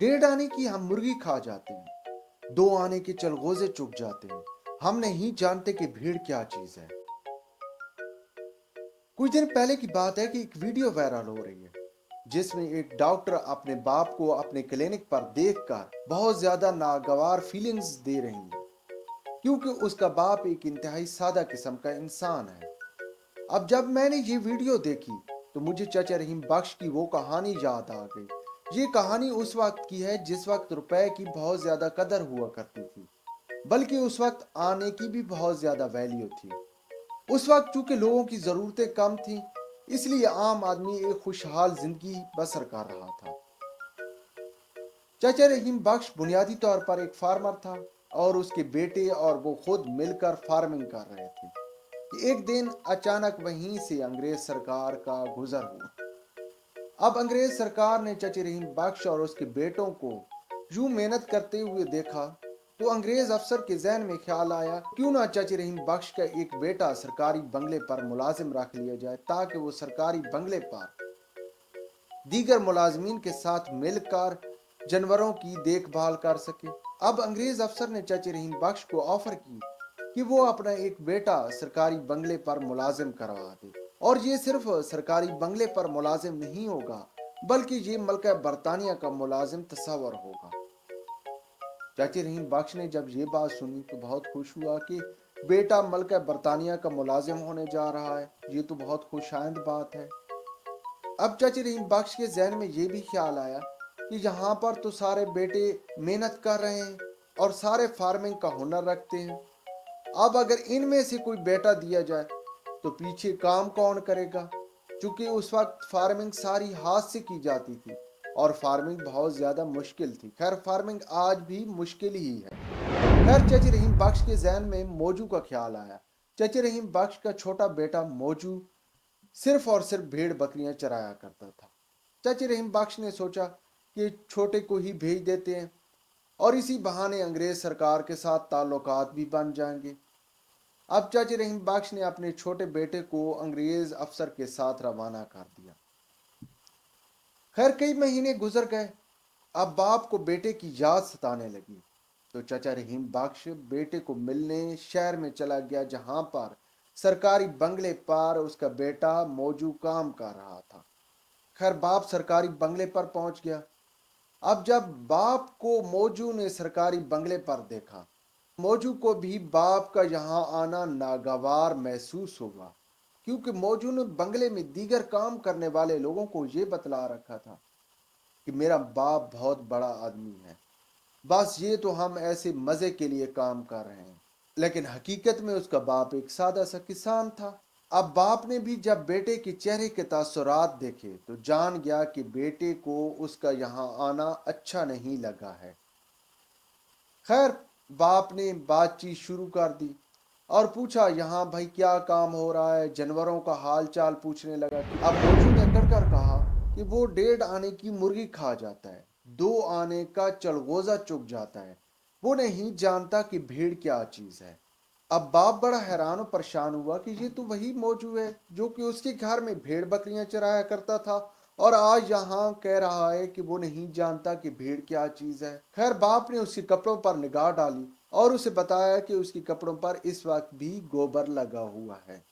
डेढ़ आने की हम मुर्गी खा जाते हैं, 2 आने के चलगोजे चुग जाते हैं, हम नहीं जानते कि भीड़ क्या चीज है। कुछ दिन पहले की बात है कि एक वीडियो वायरल हो रही है जिसमें एक डॉक्टर अपने बाप को अपने क्लिनिक पर देखकर बहुत ज्यादा नागवार फीलिंग्स दे रही है, क्योंकि उसका बाप एक इंतहाई सादा किस्म का इंसान है। अब जब मैंने ये वीडियो देखी तो मुझे चाचा रहीम बख्श की वो कहानी याद आ गई। ये कहानी उस वक्त की है जिस वक्त रुपए की बहुत ज्यादा कदर हुआ करती थी, बल्कि उस वक्त आने की भी बहुत ज्यादा वैल्यू थी। उस वक्त चूंकि लोगों की जरूरतें कम थी, इसलिए आम आदमी एक खुशहाल जिंदगी बसर कर रहा था। चाचा रहीम बख्श बुनियादी तौर पर एक फार्मर था और उसके बेटे और वो खुद मिलकर फार्मिंग कर रहे थे कि एक दिन अचानक वहीं से अंग्रेज सरकार का गुजर हुआ। अब अंग्रेज सरकार ने चाचा रहीम बख्श और उसके बेटों को यूं मेहनत करते हुए देखा तो अंग्रेज अफसर के जहन में ख्याल आया क्यों ना चाचा रहीम बख्श का एक बेटा सरकारी बंगले पर मुलाजिम रख लिया जाए, ताकि वो सरकारी बंगले पर दीगर मुलाजमीन के साथ मिलकर जानवरों की देखभाल कर सके। अब अंग्रेज अफसर ने चाचा रहीम बख्श को ऑफर की कि वो अपना एक बेटा सरकारी बंगले पर मुलाजिम करवा दे, और ये सिर्फ सरकारी बंगले पर मुलाजिम नहीं होगा बल्कि ये मलका बरतानिया का मुलाजिम तस्वर होगा। चाचा रहीम बख्श ने जब ये बात सुनी तो बहुत खुश हुआ कि बेटा मलका बरतानिया का मुलाजिम होने जा रहा है, ये तो बहुत खुशाइंद बात है। अब चाचा रहीम बख्श के जहन में ये भी ख्याल आया कि यहाँ पर तो सारे बेटे मेहनत कर रहे हैं और सारे फार्मिंग का हुनर रखते हैं। अब अगर इनमें से कोई बेटा दिया जाए तो पीछे काम कौन करेगा, क्योंकि उस वक्त फार्मिंग सारी हाथ से की जाती थी और फार्मिंग बहुत ज्यादा मुश्किल थी। खैर, फार्मिंग आज भी मुश्किल ही है। खैर, चाचा रहीम बख्श के जहन में मौजू का ख्याल आया। चाचा रहीम बख्श का छोटा बेटा मौजू सिर्फ और सिर्फ भेड़ बकरियां चराया करता था। चाचा रहीम बख्श ने सोचा कि छोटे को ही भेज देते हैं और इसी बहाने अंग्रेज सरकार के साथ ताल्लुकात भी बन जाएंगे। अब चाचा रहीम बख्श ने अपने छोटे बेटे को अंग्रेज अफसर के साथ रवाना कर दिया। खैर, कई महीने गुजर गए। अब बाप को बेटे की याद सताने लगी तो चाचा रहीम बख्श बेटे को मिलने शहर में चला गया, जहां पर सरकारी बंगले पर उसका बेटा मौजू काम कर रहा था। खैर, बाप सरकारी बंगले पर पहुंच गया। अब जब बाप को मौजू ने सरकारी बंगले पर देखा, मौजू को भी बाप का यहाँ आना नागवार महसूस हुआ, क्योंकि मौजू ने बंगले में दीगर काम करने वाले लोगों को ये बतला रखा था कि मेरा बाप बहुत बड़ा आदमी है, बस ये तो हम ऐसे मजे के लिए काम कर रहे हैं। लेकिन हकीकत में उसका बाप एक सादा सा किसान था। अब बाप ने भी जब बेटे के चेहरे के तासुरात देखे तो जान गया कि बेटे को उसका यहाँ आना अच्छा नहीं लगा है। खैर, बाप ने बातचीत शुरू कर दी और पूछा, यहाँ भाई क्या काम हो रहा है। जानवरों का हाल चाल पूछने लगा। कि अब मौजू ने अकड़ कर कहा कि वो 1.5 आने की मुर्गी खा जाता है, 2 आने का चलगोजा चुग जाता है, वो नहीं जानता कि भीड़ क्या चीज है। अब बाप बड़ा हैरान और परेशान हुआ कि ये तो वही मौजू है जो कि उसके घर में भेड़ बकरियां चराया करता था, और आज यहाँ कह रहा है कि वो नहीं जानता कि भीड़ क्या चीज है। खैर, बाप ने उसके कपड़ों पर निगाह डाली और उसे बताया कि उसके कपड़ों पर इस वक्त भी गोबर लगा हुआ है।